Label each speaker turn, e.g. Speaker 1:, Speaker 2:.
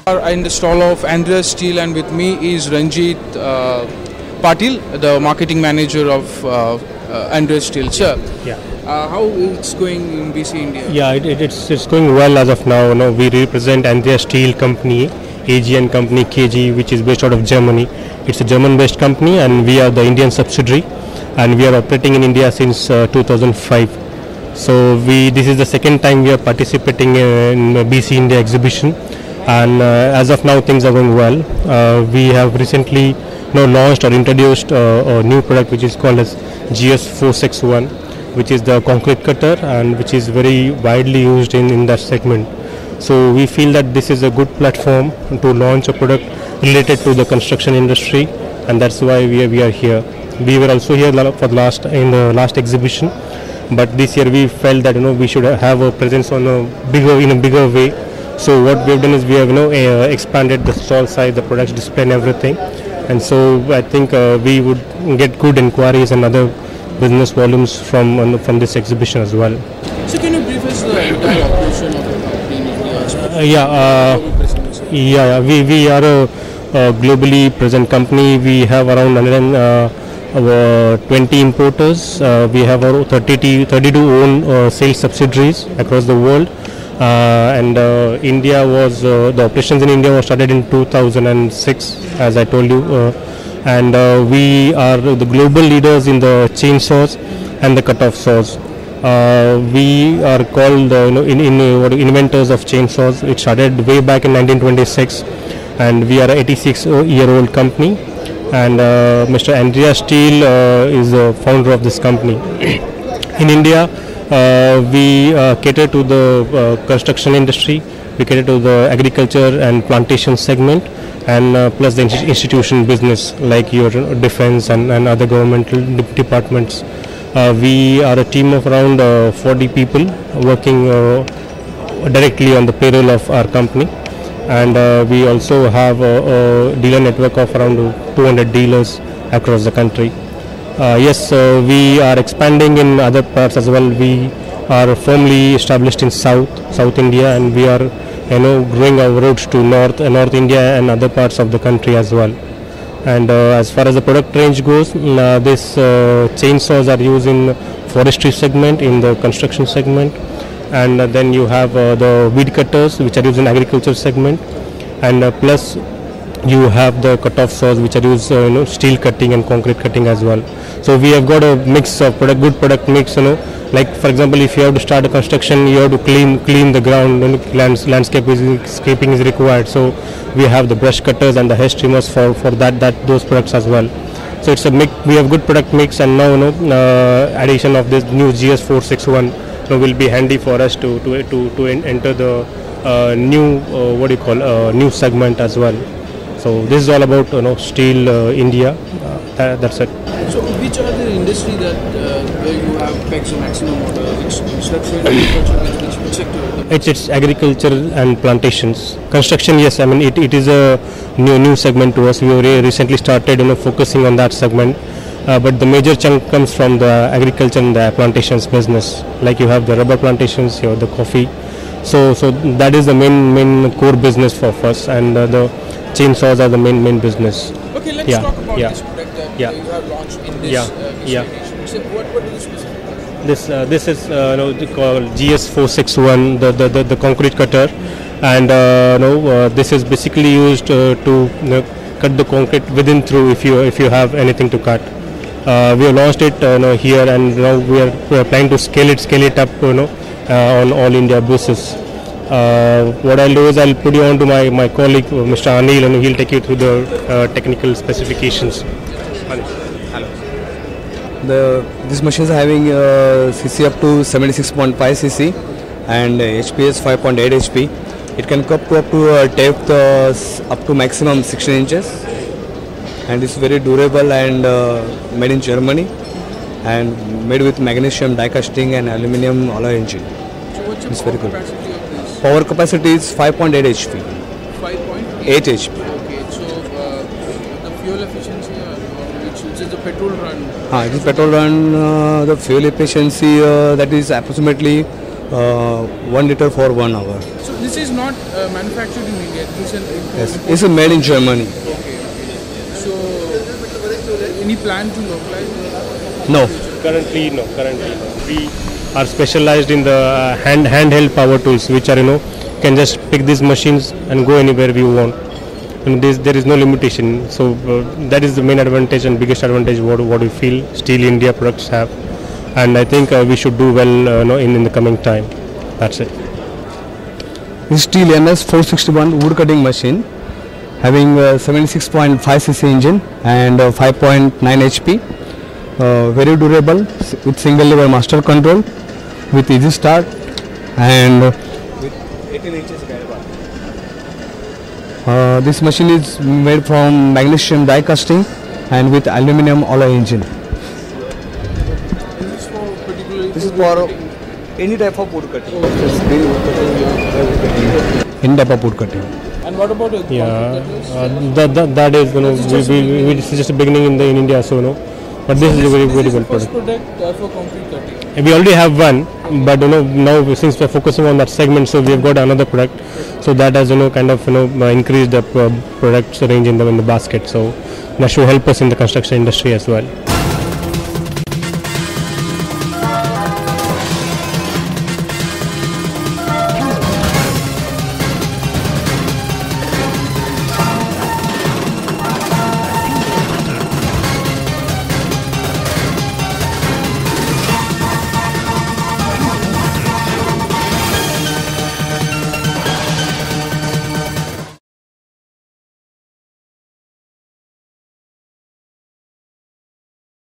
Speaker 1: In the stall of Andreas Steel, and with me is Ranjit Patil, the marketing manager of Andreas Steel. Sir,
Speaker 2: Yeah,
Speaker 1: how it's going in BC India?
Speaker 2: yeah, it's going well as of now. We represent Andreas Steel Company, AGN Company KG, which is based out of Germany. It's a German-based company, and we are the Indian subsidiary, and we are operating in India since 2005. So this is the second time we are participating in BC India exhibition, and as of now things are going well. We have recently launched or introduced a new product which is called as GS461, which is the concrete cutter and which is very widely used in that segment. So we feel that this is a good platform to launch a product related to the construction industry, and that's why we are here. We were also here for the last exhibition, but this year we felt that we should have a presence in a bigger way. So what we have done is we have expanded the stall size, the products display and everything, and so I think we would get good inquiries and other business volumes from this exhibition as well.
Speaker 1: So can you brief us the entire operation of the company in India?
Speaker 2: We are a globally present company. We have around 20 importers. We have around 32 own sales subsidiaries across the world. And India was the operations in India was started in 2006, as I told you, and we are the global leaders in the chainsaws and the cut-off saws. We are called inventors of chainsaws. It started way back in 1926, and we are an 86-year-old company. And Mr. Andreas Steel is the founder of this company. In India, we cater to the construction industry, we cater to the agriculture and plantation segment, and plus the institution business like your defense and other governmental departments. We are a team of around 40 people working directly on the payroll of our company, and we also have a dealer network of around 200 dealers across the country. Yes, we are expanding in other parts as well. We are firmly established in South India, and we are growing our roads to North India and other parts of the country as well. And as far as the product range goes, these chainsaws are used in forestry segment, in the construction segment, and then you have the weed cutters which are used in agriculture segment, and plus you have the cut-off saws which are used steel cutting and concrete cutting as well. So we have got a mix of good product mix. Like for example, if you have to start a construction, you have to clean the ground. Landscaping is required. So we have the brush cutters and the hair trimmers for those products as well. So it's a mix. We have good product mix, and now addition of this new GS461 will be handy for us to enter the new new segment as well. So this is all about Steel India. That's it.
Speaker 1: So which are the industry that where you have pegs the maximum order? Which construction, agriculture, which sector?
Speaker 2: It's agriculture and plantations. Construction, yes. I mean it is a new segment to us. We recently started focusing on that segment. But the major chunk comes from the agriculture and the plantations business. Like you have the rubber plantations, you have the coffee. So that is the main core business for us, and the chainsaws are the main business.
Speaker 1: Okay, let's talk about this product that you have launched in this edition. So what is specific?
Speaker 2: This is called GS461, the concrete cutter, and this is basically used to cut the concrete within through if you have anything to cut. We have launched it here, and now we are planning to scale it up on all India basis. What I'll do is I'll put you on to my colleague Mr. Anil, and he'll take you through the technical specifications. Hello.
Speaker 3: This machine is having cc up to 76.5 cc and HPS 5.8 HP. It can cut up to depth up to maximum 16 inches, and it's very durable and made in Germany and made with magnesium die casting and aluminium alloy engine.
Speaker 1: So what's your
Speaker 3: it's very good.
Speaker 1: capacity of this?
Speaker 3: Power capacity is 5.8 HP.
Speaker 1: 5.8
Speaker 3: HP.
Speaker 1: Okay, so the fuel efficiency, which is the petrol run.
Speaker 3: It is petrol run. The fuel efficiency that is approximately 1 liter for 1 hour.
Speaker 1: So this is not manufactured in India. This is an
Speaker 3: Yes, it's made in Germany.
Speaker 1: Okay. So any plan to localize?
Speaker 3: No.
Speaker 2: Currently, no. We are specialized in the handheld power tools, which are can just pick these machines and go anywhere we want. There is no limitation. So that is the main advantage and biggest advantage what we feel Steel India products have, and I think we should do well in the coming time. That's it.
Speaker 3: This Steel NS 461 wood cutting machine having 76.5 cc engine and 5.9 HP. Very durable with single lever master control with easy start and with 18 inches guide bar. This machine is made from magnesium die casting and with aluminum alloy engine. This is for any type of wood cutting. Any type of wood cutting.
Speaker 1: And what about it?
Speaker 2: That is we this is just a beginning in India, so but this is a very good
Speaker 1: First
Speaker 2: product.
Speaker 1: product for concrete cutting.
Speaker 2: We already have one, but now since we're focusing on that segment, so we've got another product. So that has kind of increased the products range in the basket. So that should help us in the construction industry as well.